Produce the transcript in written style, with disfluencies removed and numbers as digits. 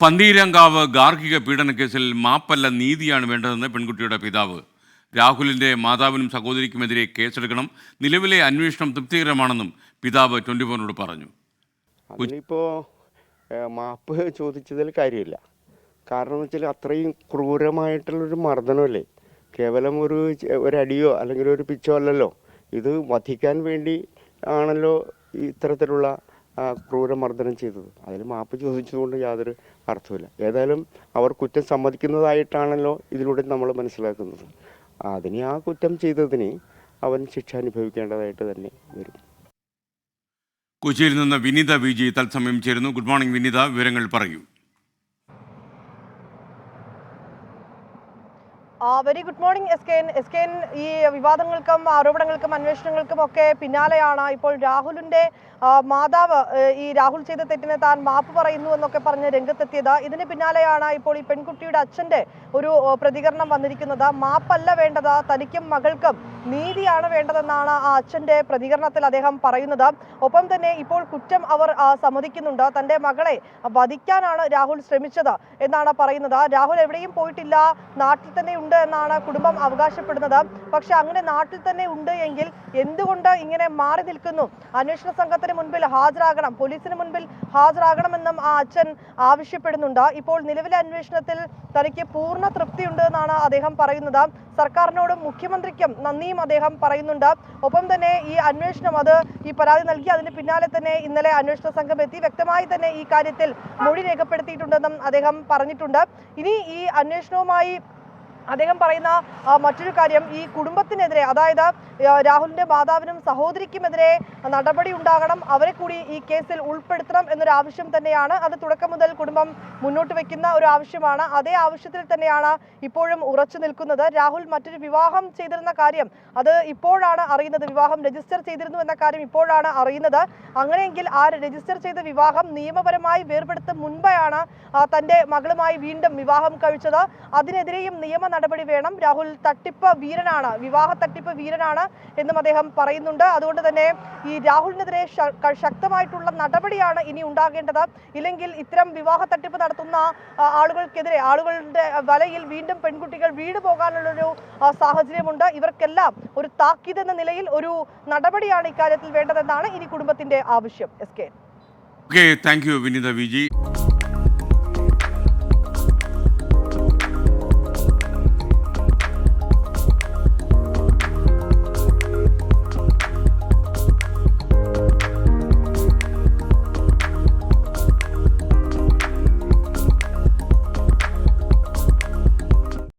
പന്തീരങ്കാവ് ഗാർഹിക പീഡനക്കേസിൽ മാപ്പല്ല നീതിയാണ് വേണ്ടതെന്ന് പെൺകുട്ടിയുടെ പിതാവ്. രാഹുലിൻ്റെ മാതാവിനും സഹോദരിക്കുമെതിരെ കേസെടുക്കണം, നിലവിലെ അന്വേഷണം തൃപ്തികരമാണെന്നും പിതാവ് 24 പറഞ്ഞു. അതിലിപ്പോൾ മാപ്പ് ചോദിച്ചതിൽ കാര്യമില്ല. കാരണം എന്ന് വെച്ചാൽ അത്രയും ക്രൂരമായിട്ടുള്ളൊരു മർദ്ദനമല്ലേ. കേവലം ഒരടിയോ അല്ലെങ്കിൽ ഒരു പിച്ചോ അല്ലല്ലോ. ഇത് വധിക്കാൻ വേണ്ടി ആണല്ലോ ഇത്തരത്തിലുള്ള ക്രൂരമർദ്ദനം ചെയ്തത്. അതിൽ മാപ്പ് ചോദിച്ചതുകൊണ്ട് യാതൊരു അർത്ഥമില്ല. ഏതായാലും അവർ കുറ്റം സമ്മതിക്കുന്നതായിട്ടാണല്ലോ ഇതിലൂടെ നമ്മൾ മനസ്സിലാക്കുന്നത്. അതിന് ആ കുറ്റം ചെയ്തതിന് അവൻ ശിക്ഷ അനുഭവിക്കേണ്ടതായിട്ട് തന്നെ വരും. കൊച്ചിയിൽ നിന്ന് വിനീത വിജി തത്സമയം ചേരുന്നു. ഗുഡ് മോർണിംഗ് വിനീത, വിവരങ്ങൾ പറയൂ. Very good morning S K. ഈ വിവാദങ്ങൾക്കും ആരോപണങ്ങൾക്കും അന്വേഷണങ്ങൾക്കും ഒക്കെ പിന്നാലെയാണ് ഇപ്പോൾ രാഹുലിന്റെ മാതാവ് ഈ രാഹുൽ ചെയ്ത തെറ്റിന് താൻ മാപ്പ് പറയുന്നു എന്നൊക്കെ പറഞ്ഞ് രംഗത്തെത്തിയത്. ഇതിന് പിന്നാലെയാണ് ഇപ്പോൾ ഈ പെൺകുട്ടിയുടെ അച്ഛന്റെ ഒരു പ്രതികരണം വന്നിരിക്കുന്നത്. മാപ്പല്ല വേണ്ടത്, തനിക്കും മകൾക്കും നീതിയാണ് വേണ്ടതെന്നാണ് ആ അച്ഛന്റെ പ്രതികരണത്തിൽ അദ്ദേഹം പറയുന്നത്. ഒപ്പം തന്നെ ഇപ്പോൾ കുറ്റം അവർ സമ്മതിക്കുന്നുണ്ട്. തന്റെ മകളെ വധിക്കാനാണ് രാഹുൽ ശ്രമിച്ചത് എന്നാണ് പറയുന്നത്. രാഹുൽ എവിടെയും പോയിട്ടില്ല, നാട്ടിൽ തന്നെ ഉണ്ട് എന്നാണ് കുടുംബം അവകാശപ്പെടുന്നത്. പക്ഷെ അങ്ങനെ നാട്ടിൽ തന്നെ ഉണ്ട് എങ്കിൽ എന്തുകൊണ്ട് ഇങ്ങനെ മാറി നിൽക്കുന്നു? അന്വേഷണ സംഘത്തിന് മുൻപിൽ ഹാജരാകണം, പോലീസിന് മുൻപിൽ ഹാജരാകണമെന്നും ആ അച്ഛൻ ആവശ്യപ്പെടുന്നുണ്ട്. ഇപ്പോൾ നിലവിലെ അന്വേഷണത്തിൽ തനിക്ക് പൂർണ്ണ തൃപ്തിയുണ്ട് എന്നാണ് അദ്ദേഹം പറയുന്നത്. സർക്കാരിനോടും മുഖ്യമന്ത്രിക്കും നന്ദിയും അദ്ദേഹം പറയുന്നുണ്ട്. ഒപ്പം തന്നെ ഈ അന്വേഷണം ഈ പരാതി നൽകി അതിന് പിന്നാലെ തന്നെ ഇന്നലെ അന്വേഷണ സംഘം എത്തി വ്യക്തമായി തന്നെ ഈ കാര്യത്തിൽ മൊഴി രേഖപ്പെടുത്തിയിട്ടുണ്ടെന്നും അദ്ദേഹം പറഞ്ഞിട്ടുണ്ട്. ഇനി ഈ അന്വേഷണവുമായി അദ്ദേഹം പറയുന്ന മറ്റൊരു കാര്യം, ഈ കുടുംബത്തിനെതിരെ, അതായത് രാഹുലിന്റെ മാതാവിനും സഹോദരിക്കുമെതിരെ നടപടി ഉണ്ടാകണം, അവരെ കൂടി ഈ കേസിൽ ഉൾപ്പെടുത്തണം എന്നൊരു ആവശ്യം തന്നെയാണ്. അത് തുടക്കം മുതൽ കുടുംബം മുന്നോട്ട് വെക്കുന്ന ഒരു ആവശ്യമാണ്. അതേ ആവശ്യത്തിൽ തന്നെയാണ് ഇപ്പോഴും ഉറച്ചു നിൽക്കുന്നത്. രാഹുൽ മറ്റൊരു വിവാഹം ചെയ്തിരുന്ന കാര്യം അത് ഇപ്പോഴാണ് അറിയുന്നത്. വിവാഹം രജിസ്റ്റർ ചെയ്തിരുന്നു എന്ന കാര്യം ഇപ്പോഴാണ് അറിയുന്നത്. അങ്ങനെയെങ്കിൽ ആ രജിസ്റ്റർ ചെയ്ത വിവാഹം നിയമപരമായി വേർപെടുത്തും മുൻപാണ് തന്റെ മകളുമായി വീണ്ടും വിവാഹം കഴിച്ചത്. അതിനെതിരെയും നിയമ നടപടി വേണം. രാഹുൽ തട്ടിപ്പ് വീരനാണ്, വിവാഹ തട്ടിപ്പ് വീരനാണ് എന്നും അദ്ദേഹം പറയുന്നുണ്ട്. അതുകൊണ്ട് തന്നെ ഈ രാഹുലിനെതിരെ ശക്തമായിട്ടുള്ള നടപടിയാണ് ഇനി ഉണ്ടാകേണ്ടത്. ഇല്ലെങ്കിൽ ഇത്തരം വിവാഹ തട്ടിപ്പ് നടത്തുന്ന ആളുകൾക്കെതിരെ, ആളുകളുടെ വലയിൽ വീണ്ടും പെൺകുട്ടികൾ വീട് പോകാനുള്ളൊരു സാഹചര്യമുണ്ട്. ഇവർക്കെല്ലാം ഒരു താക്കീത് എന്ന നിലയിൽ ഒരു നടപടിയാണ് ഇക്കാര്യത്തിൽ വേണ്ടതെന്നാണ് ഇനി കുടുംബത്തിന്റെ ആവശ്യം. S K. Thank you Vineetha Viji.